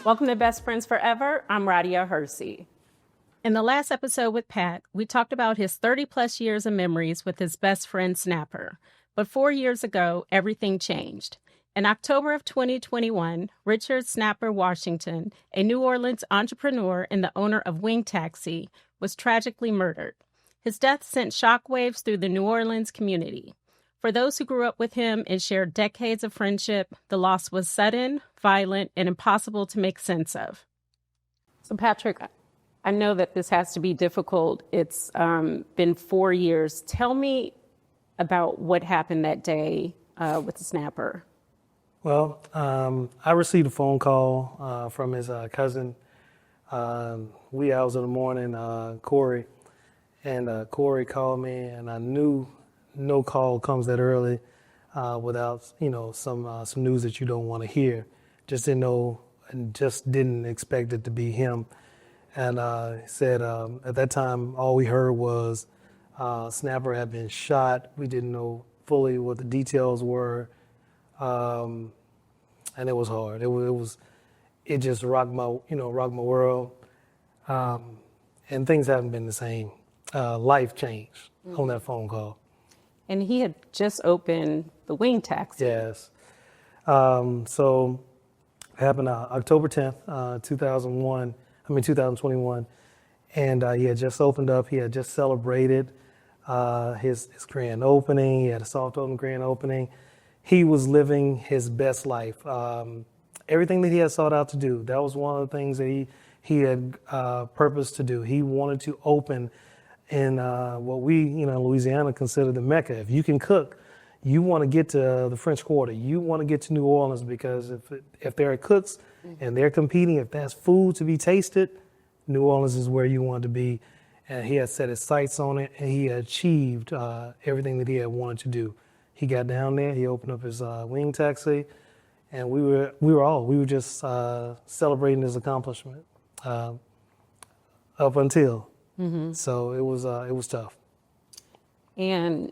Welcome to Best Friends Forever. I'm Rhadia Hersey. In the last episode with Pat, we talked about his 30-plus years of memories with his best friend, Snapper. But 4 years ago, everything changed. In October of 2021, Richard Snapper Washington, a New Orleans entrepreneur and the owner of Wing Taxi, was tragically murdered. His death sent shockwaves through the New Orleans community. For those who grew up with him and shared decades of friendship, the loss was sudden, violent, and impossible to make sense of. So, Patrick, I know that this has to be difficult. It's been 4 years. Tell me about what happened that day with the Snapper. Well, I received a phone call from his cousin, wee hours of the morning, Corey. And Corey called me, and I knew no call comes that early without, some news that you don't want to hear. Just didn't know and just didn't expect it to be him. And he said at that time, all we heard was Snapper had been shot. We didn't know fully what the details were. And it was hard. It just rocked my world. And things haven't been the same. Life changed on that phone call. And he had just opened the Wing Taxi. Yes. So it happened October 10th, 2021. And he had just opened up. He had just celebrated his grand opening. He had a soft open grand opening. He was living his best life. Everything that he had sought out to do, that was one of the things that he had purposed to do. He wanted to open in what we, in Louisiana, consider the Mecca. If you can cook, you want to get to the French Quarter. You want to get to New Orleans, because if there are cooks and they're competing, if that's food to be tasted, New Orleans is where you want to be. And he had set his sights on it, and he achieved everything that he had wanted to do. He got down there, he opened up his Wing Taxi, and we were just celebrating his accomplishment up until. Mm-hmm. So it was tough. And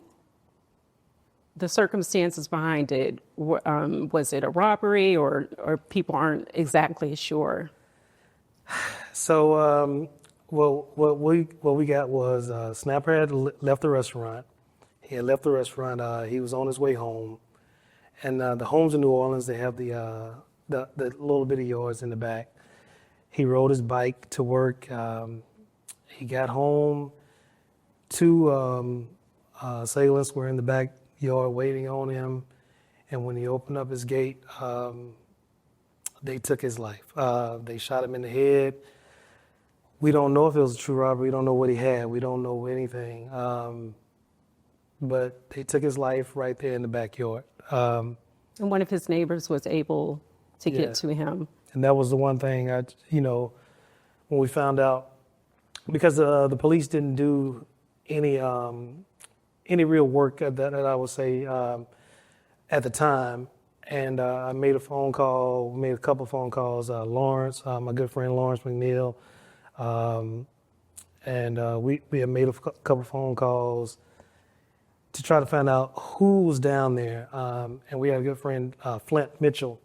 the circumstances behind it, was it a robbery or people aren't exactly sure? So, what we got was Snapper had left the restaurant. He had left the restaurant. He was on his way home, and the homes in New Orleans, they have the little bitty yards in the back. He rode his bike to work. He got home. Two assailants were in the backyard waiting on him, and when he opened up his gate, they took his life. They shot him in the head. We don't know if it was a true robbery. We don't know what he had. We don't know anything. But they took his life right there in the backyard. And one of his neighbors was able to get to him. And that was the one thing, when we found out, because the police didn't do any real work that I would say at the time. And I made a couple phone calls. Lawrence, my good friend Lawrence McNeil, and we had made a couple phone calls to try to find out who was down there. And we had a good friend, Flint Mitchell,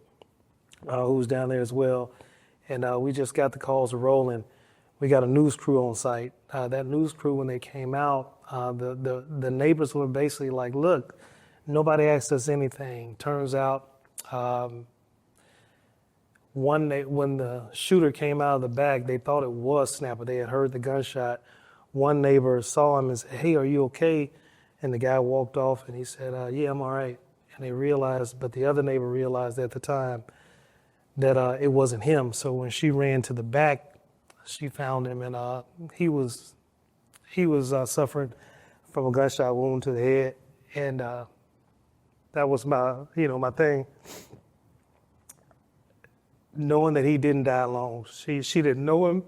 who was down there as well. And we just got the calls rolling. We got a news crew on site. That news crew, when they came out, the neighbors were basically like, look, nobody asked us anything. Turns out when the shooter came out of the back, they thought it was Snapper. They had heard the gunshot. One neighbor saw him and said, hey, are you okay? And the guy walked off and he said, yeah, I'm all right. And they realized, but the other neighbor realized at the time that it wasn't him. So when she ran to the back, she found him, and he was suffering from a gunshot wound to the head, and that was my thing. Knowing that he didn't die alone, she didn't know him.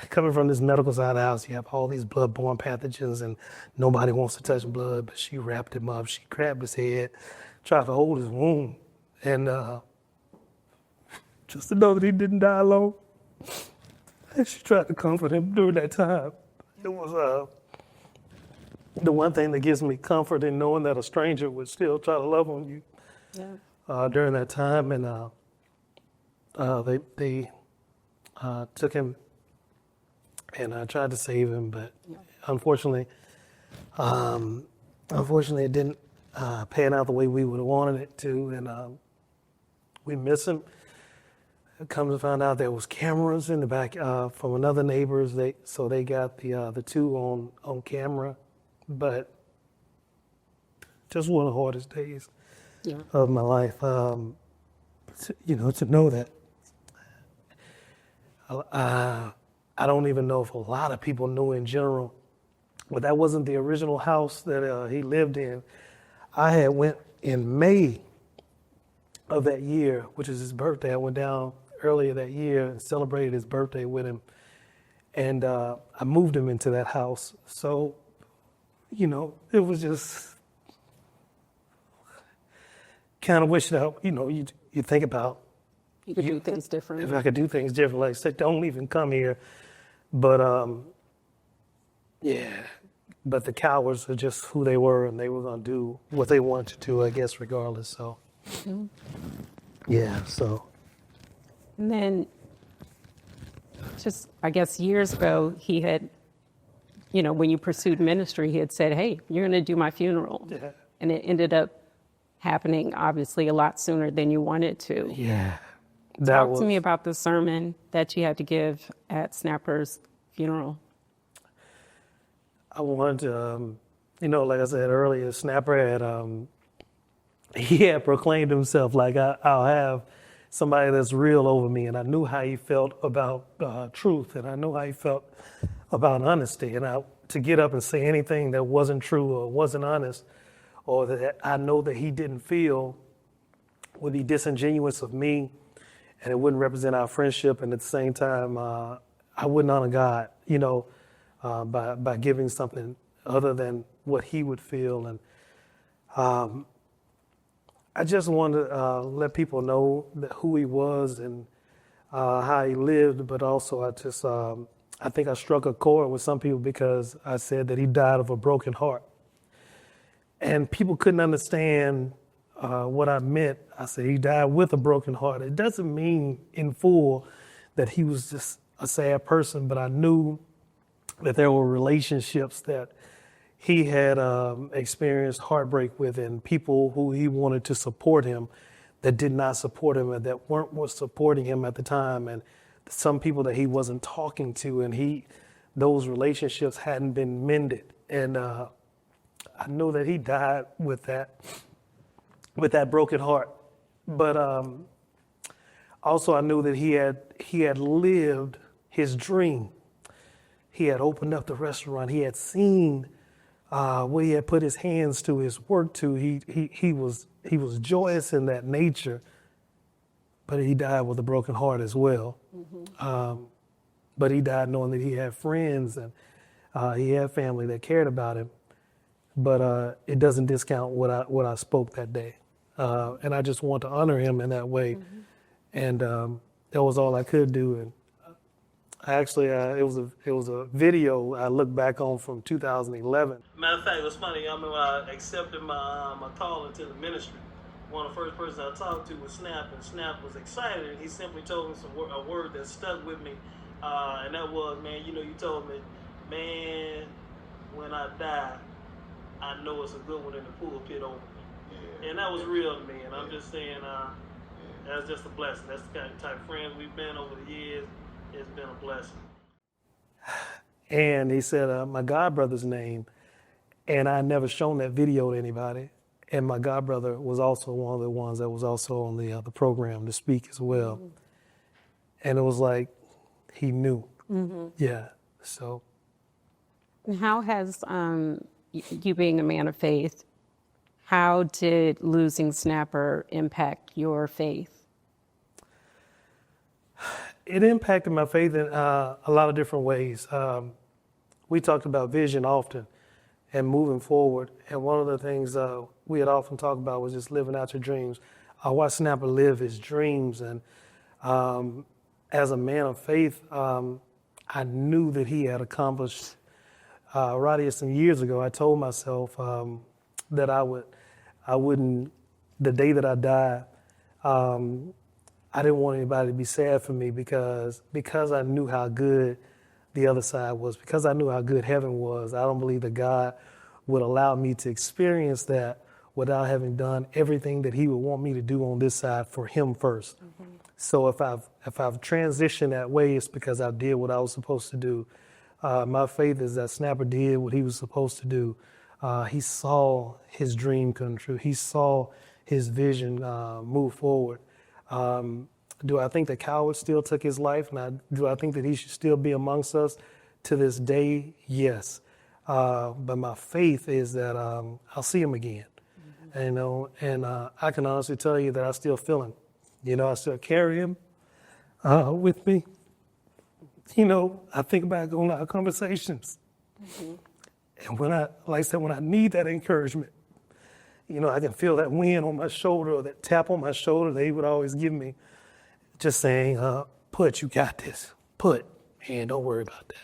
Coming from this medical side of the house, you have all these blood-borne pathogens, and nobody wants to touch blood. But she wrapped him up. She grabbed his head, tried to hold his wound, and just to know that he didn't die alone. And she tried to comfort him during that time. It was the one thing that gives me comfort in knowing that a stranger would still try to love on you during that time. And they took him and tried to save him, but unfortunately, it didn't pan out the way we would have wanted it to, and we miss him. Come to find out there was cameras in the back from another neighbors. So they got the two on camera, but just one of the hardest days of my life. To know that. I don't even know if a lot of people knew in general, but that wasn't the original house that he lived in. I had went in May of that year, which is his birthday. I went down earlier that year and celebrated his birthday with him. And I moved him into that house. So, it was just kind of wish that, you think about. You could do things differently. If I could do things differently, like say, don't even come here. But, but the cowards are just who they were, and they were going to do what they wanted to do, I guess, regardless. So, so. And then just, I guess, years ago, he had, when you pursued ministry, he had said, hey, you're going to do my funeral. Yeah. And it ended up happening, obviously, a lot sooner than you wanted to. Yeah. Talk to me about the sermon that you had to give at Snapper's funeral. I wanted to, like I said earlier, Snapper he had proclaimed himself like, I'll have somebody that's real over me. And I knew how he felt about truth, and I knew how he felt about honesty. And to get up and say anything that wasn't true or wasn't honest, or that I know that he didn't feel would be disingenuous of me, and it wouldn't represent our friendship. And at the same time, I wouldn't honor God, by giving something other than what he would feel. And I just wanted to let people know that who he was and how he lived, but also I think I struck a chord with some people because I said that he died of a broken heart. And people couldn't understand what I meant. I said he died with a broken heart. It doesn't mean in full that he was just a sad person, but I knew that there were relationships that he had experienced heartbreak with, and people who he wanted to support him that did not support him and that weren't supporting him at the time, and some people that he wasn't talking to, and those relationships hadn't been mended. And I know that he died with that broken heart. But also I knew that he had lived his dream. He had opened up the restaurant. He had seen what he had put his hands to, his work to. He was joyous in that nature, but he died with a broken heart as well. But he died knowing that he had friends and he had family that cared about him. But it doesn't discount what I spoke that day. And I just want to honor him in that way. And that was all I could do. And actually, it was a video I look back on from 2011. Matter of fact, it was funny. I remember I accepted my call into the ministry. One of the first persons I talked to was Snap, and Snap was excited. And he simply told me a word that stuck with me, and that was, man, you told me, man, when I die, I know it's a good one in the pulpit over me. Yeah. And that was real to me. And I'm just saying, that's just a blessing. That's the kind of type of friends we've been over the years. It's been a blessing. And he said my godbrother's name, and I never shown that video to anybody. And my godbrother was also one of the ones that was also on the program to speak as well. And it was like he knew. Yeah. So. How has you being a man of faith, how did losing Snapper impact your faith? It impacted my faith in a lot of different ways. We talked about vision often and moving forward. And one of the things we had often talked about was just living out your dreams. I watched Snapper live his dreams. And As a man of faith, I knew that he had accomplished Rhadia some years ago. I told myself that I wouldn't, the day that I die, I didn't want anybody to be sad for me because I knew how good the other side was, because I knew how good heaven was. I don't believe that God would allow me to experience that without having done everything that he would want me to do on this side for him first. Mm-hmm. So if I've transitioned that way, it's because I did what I was supposed to do. My faith is that Snapper did what he was supposed to do. He saw his dream come true. He saw his vision move forward. Do I think that Coward still took his life? Do I think that he should still be amongst us to this day? Yes. But my faith is that I'll see him again. Mm-hmm. And I can honestly tell you that I still feel him. I still carry him with me. I think back on our conversations. Mm-hmm. And when I need that encouragement, I can feel that wind on my shoulder or that tap on my shoulder that he would always give me, just saying, you got this. Man, don't worry about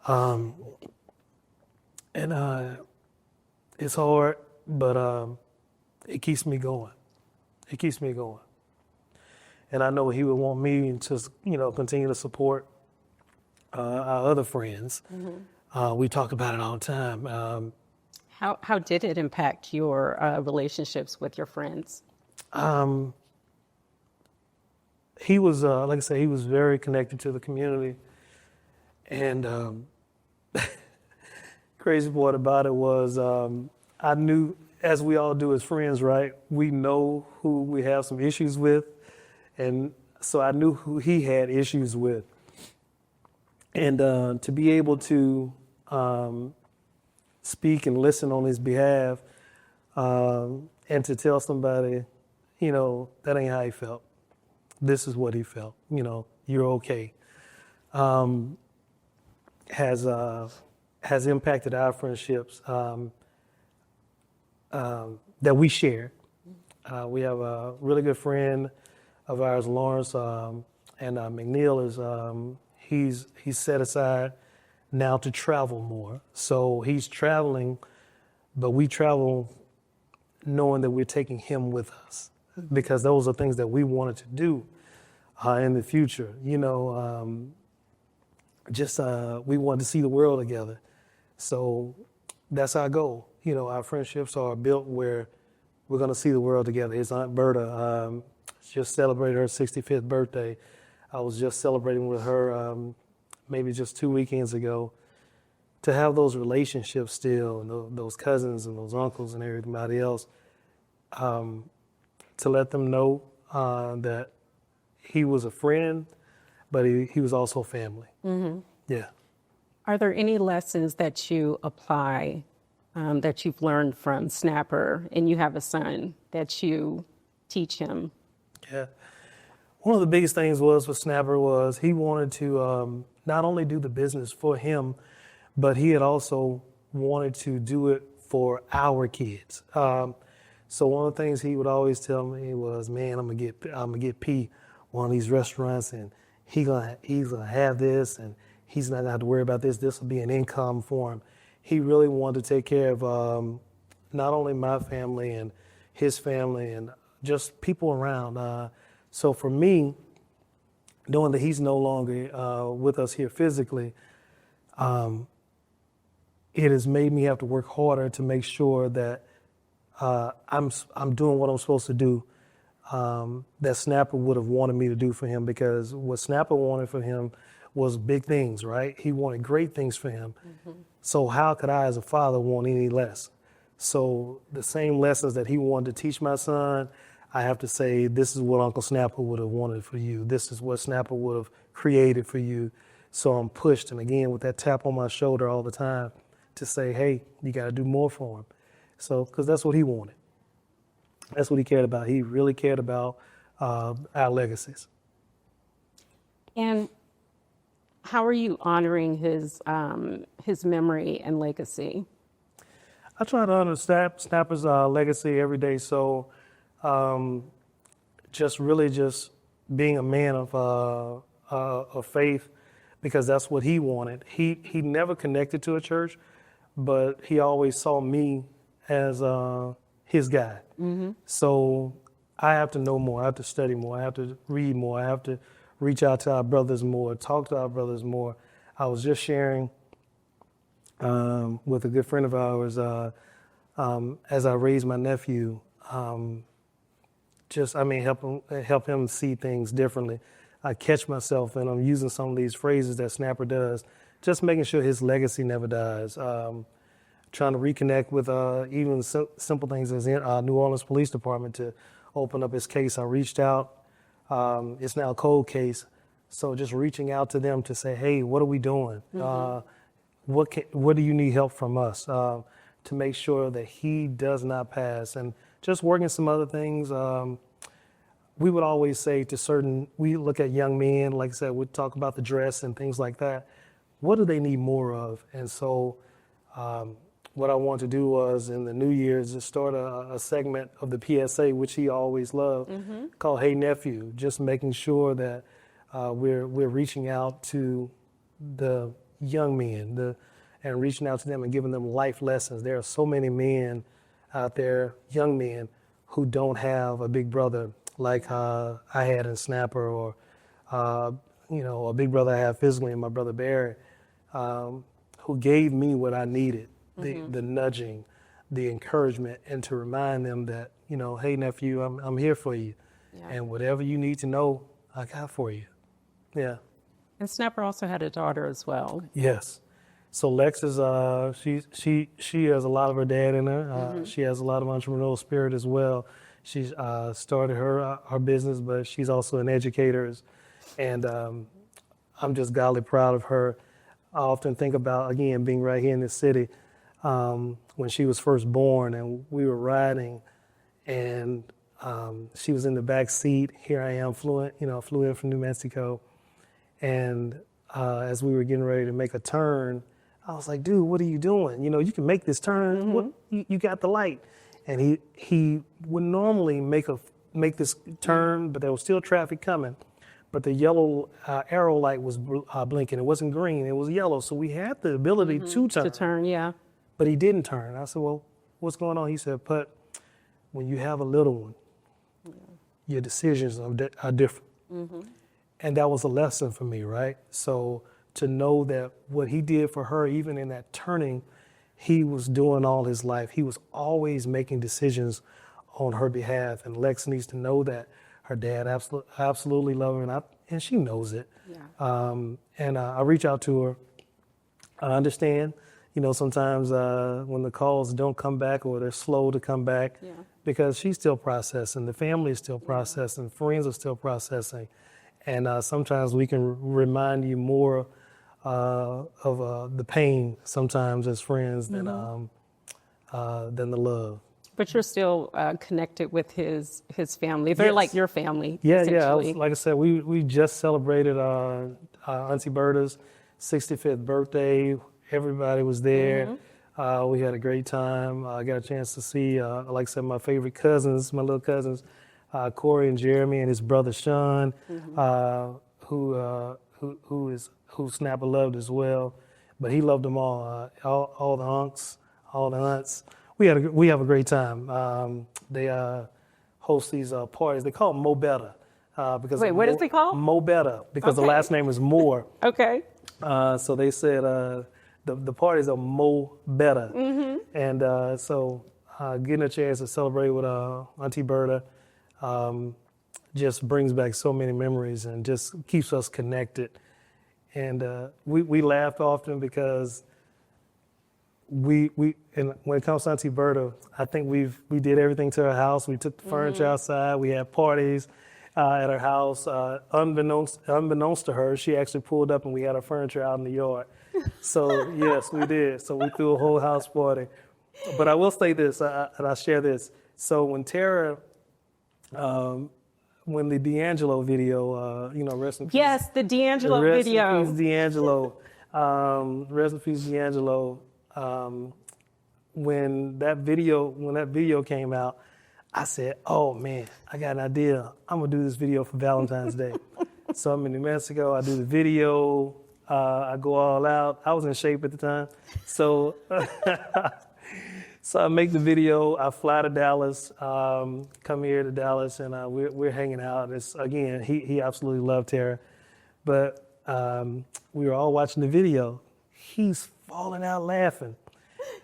that. And it's hard, but it keeps me going. And I know he would want me to, continue to support our other friends. Mm-hmm. We talk about it all the time. How did it impact your relationships with your friends? He was, like I said, he was very connected to the community. And crazy part about it was I knew, as we all do as friends, right? We know who we have some issues with. And so I knew who he had issues with. And to be able to speak and listen on his behalf and to tell somebody, that ain't how he felt. This is what he felt. You're okay. Has impacted our friendships that we share. We have a really good friend of ours, Lawrence, and McNeil is he's set aside now to travel more. So he's traveling, but we travel knowing that we're taking him with us, because those are things that we wanted to do in the future. We wanted to see the world together. So that's our goal. Our friendships are built where we're going to see the world together. His Aunt Berta just celebrated her 65th birthday. I was just celebrating with her maybe just 2 weekends ago. To have those relationships still, and those cousins and those uncles and everybody else, to let them know that he was a friend, but he was also family. Mm-hmm. Yeah. Are there any lessons that you apply that you've learned from Snapper, and you have a son, that you teach him? Yeah. One of the biggest things with Snapper was he wanted to not only do the business for him, but he had also wanted to do it for our kids. So one of the things he would always tell me was, "Man, I'm gonna get P one of these restaurants, and he's gonna have this, and he's not gonna have to worry about this. This will be an income for him." He really wanted to take care of not only my family and his family and just people around. So for me, knowing that he's no longer with us here physically, it has made me have to work harder to make sure that I'm doing what I'm supposed to do, that Snapper would have wanted me to do for him, because what Snapper wanted for him was big things, right? He wanted great things for him. Mm-hmm. So how could I as a father want any less? So the same lessons that he wanted to teach my son, I have to say, this is what Uncle Snapper would have wanted for you. This is what Snapper would have created for you. So I'm pushed, and again, with that tap on my shoulder all the time to say, hey, you got to do more for him. So, because that's what he wanted. That's what he cared about. He really cared about our legacies. And how are you honoring his memory and legacy? I try to honor Snapper's legacy every day. So just being a man of faith, because that's what he wanted. He never connected to a church, but he always saw me as his guy. So I have to know more. I have to study more. I have to read more. I have to reach out to our brothers more, talk to our brothers more. I was just sharing with a good friend of ours as I raised my nephew. Help him see things differently. I catch myself and I'm using some of these phrases that Snapper does, just making sure his legacy never dies. Trying to reconnect with even simple things as in New Orleans Police Department to open up his case. I reached out. It's now a cold case. So just reaching out to them to say, hey, what are we doing? What do you need help from us to make sure that he does not pass? And just working some other things. We would always say we look at young men, like I said, we'd talk about the dress and things like that. What do they need more of? And so what I wanted to do was in the New Year's just start a segment of the PSA, which he always loved, called Hey Nephew, just making sure that we're reaching out to the young men and reaching out to them and giving them life lessons. There are so many men out there, young men, who don't have a big brother like I had in Snapper, or a big brother I have physically in my brother Barry, who gave me what I needed, the nudging, the encouragement, and to remind them that, hey nephew, I'm here for you, and whatever you need to know, I got for you. Yeah. And Snapper also had a daughter as well. Yes. So Lex is she has a lot of her dad in her. She has a lot of entrepreneurial spirit as well. She's started her business, but she's also an educator, and I'm just godly proud of her. I often think about, again, being right here in this city, when she was first born and we were riding, and she was in the back seat. Here I am, flew in from New Mexico, and as we were getting ready to make a turn, I was like, dude, what are you doing? You can make this turn. What, you got the light. And he would normally make this turn, but there was still traffic coming. But the yellow arrow light was blinking. It wasn't green. It was yellow. So we had the ability to turn. To turn, yeah. But he didn't turn. I said, well, what's going on? He said, but when you have a little one, your decisions are different. And that was a lesson for me, right? So to know that what he did for her, even in that turning, he was doing all his life. He was always making decisions on her behalf. And Lex needs to know that her dad absolutely loves her, and she knows it. Yeah. And I reach out to her. I understand, sometimes when the calls don't come back or they're slow to come back, because she's still processing, the family is still processing, friends are still processing. And sometimes we can remind you more of the pain sometimes as friends than the love. But you're still connected with his family. They're like your family. Yeah. Like I said, we just celebrated Auntie Berta's 65th birthday. Everybody was there. We had a great time. I got a chance to see, like I said, my favorite cousins, my little cousins, Corey and Jeremy, and his brother Sean, who Snapper loved as well, but he loved them all the unks, all the aunts. We have a great time. They host these parties. They call them Mo Better. Because Wait, what is it called? Mo Better, because the last name is Moore. Okay. So they said the parties are Mo Better. And so getting a chance to celebrate with Auntie Berta just brings back so many memories and just keeps us connected. And we laughed often because and when it comes to Auntie Berta, I think we did everything to her house. We took the furniture outside. We had parties at her house. Unbeknownst to her, she actually pulled up and we had her furniture out in the yard. So yes, we did. So we threw a whole house party. But I will say this, and I'll share this. So when Tara, when the D'Angelo video, rest in peace. Yes, the D'Angelo video. Rest in peace, D'Angelo. Rest in peace, D'Angelo. When that video came out, I said, oh man, I got an idea. I'm gonna do this video for Valentine's Day. So I'm in New Mexico, I do the video, I go all out. I was in shape at the time. So, so I make the video, I fly to Dallas, come here to Dallas, and we're hanging out. It's, again, he absolutely loved Tara. But we were all watching the video. He's falling out laughing.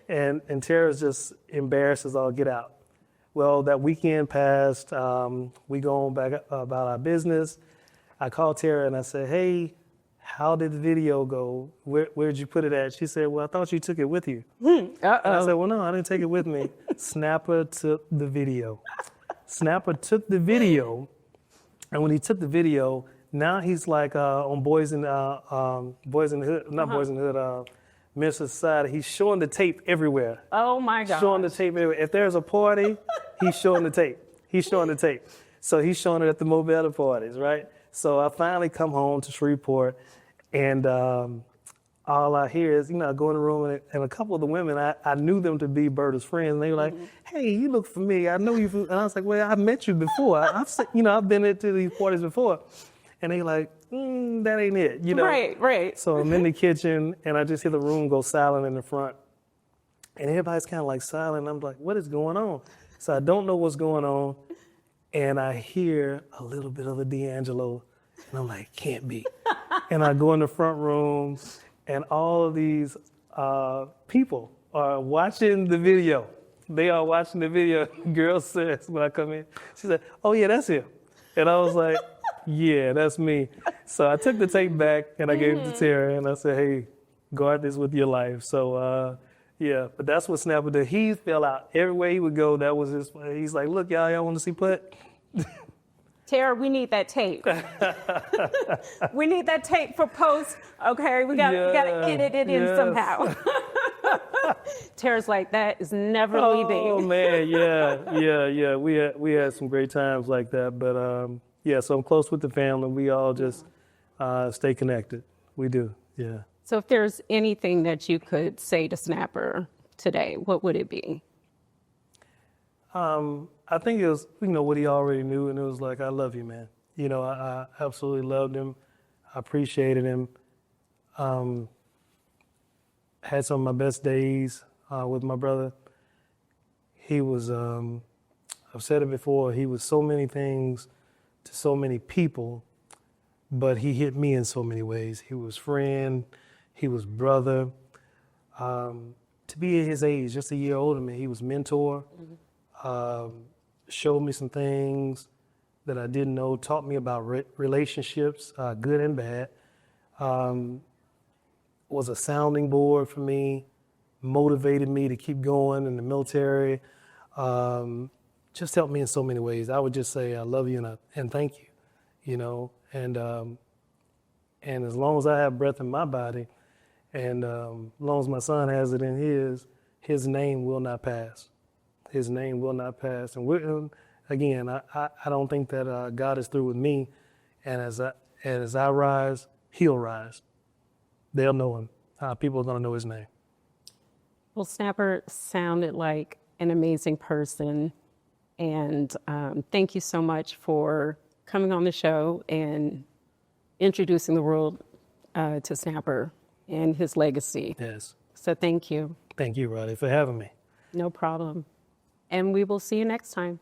And Tara's just embarrassed as all get out. Well, that weekend passed. We go on back about our business. I called Tara and I said, hey, how did the video go? Where'd you put it at? She said, well, I thought you took it with you. And I said, well, no, I didn't take it with me. Snapper took the video. Snapper took the video. And when he took the video, now he's like on Boys in the Hood, not Boys in the Hood, Minister Society. He's showing the tape everywhere. Oh my God. Showing the tape everywhere. If there's a party, he's showing the tape. He's showing the tape. So he's showing it at the Mobile parties, right? So I finally come home to Shreveport, and all I hear is, I go in the room, and a couple of the women, I knew them to be Berta's friends, and they were like, hey, you look familiar. I know you. And I was like, well, I've met you before. I've been to these parties before. And they like, that ain't it, Right. So I'm in the kitchen, and I just hear the room go silent in the front. And everybody's kind of like silent. I'm like, what is going on? So I don't know what's going on. And I hear a little bit of a D'Angelo, and I'm like, can't be. And I go in the front room, and all of these people are watching the video. They are watching the video. Girl says, when I come in, she said, oh yeah, that's him. And I was like, yeah, that's me. So I took the tape back, and I gave it to Tara, and I said, hey, guard this with your life. So, yeah, but that's what Snapper did. He fell out. Everywhere he would go, that was his, he's like, look, y'all want to see putt? Tara, we need that tape. We need that tape for post. Okay, we got to edit it in somehow. Tara's like, that is never leaving. Oh man, yeah. We had some great times like that, but yeah. So I'm close with the family. We all just stay connected. We do, yeah. So if there's anything that you could say to Snapper today, what would it be? I think it was, what he already knew, and it was like, I love you, man. I absolutely loved him. I appreciated him. Had some of my best days with my brother. He was, I've said it before, he was so many things to so many people, but he hit me in so many ways. He was friend, he was brother. To be his age, just a year older than me, he was mentor. Showed me some things that I didn't know, taught me about relationships, good and bad. Was a sounding board for me, motivated me to keep going in the military. Just helped me in so many ways. I would just say I love you and thank you, and as long as I have breath in my body, and as long as my son has it in his name will not pass. His name will not pass. And again, I don't think that God is through with me. And as I rise, he'll rise. They'll know him. People are going to know his name. Well, Snapper sounded like an amazing person. And thank you so much for coming on the show and introducing the world to Snapper and his legacy. Yes. So thank you. Thank you, Rhadia, for having me. No problem. And we will see you next time.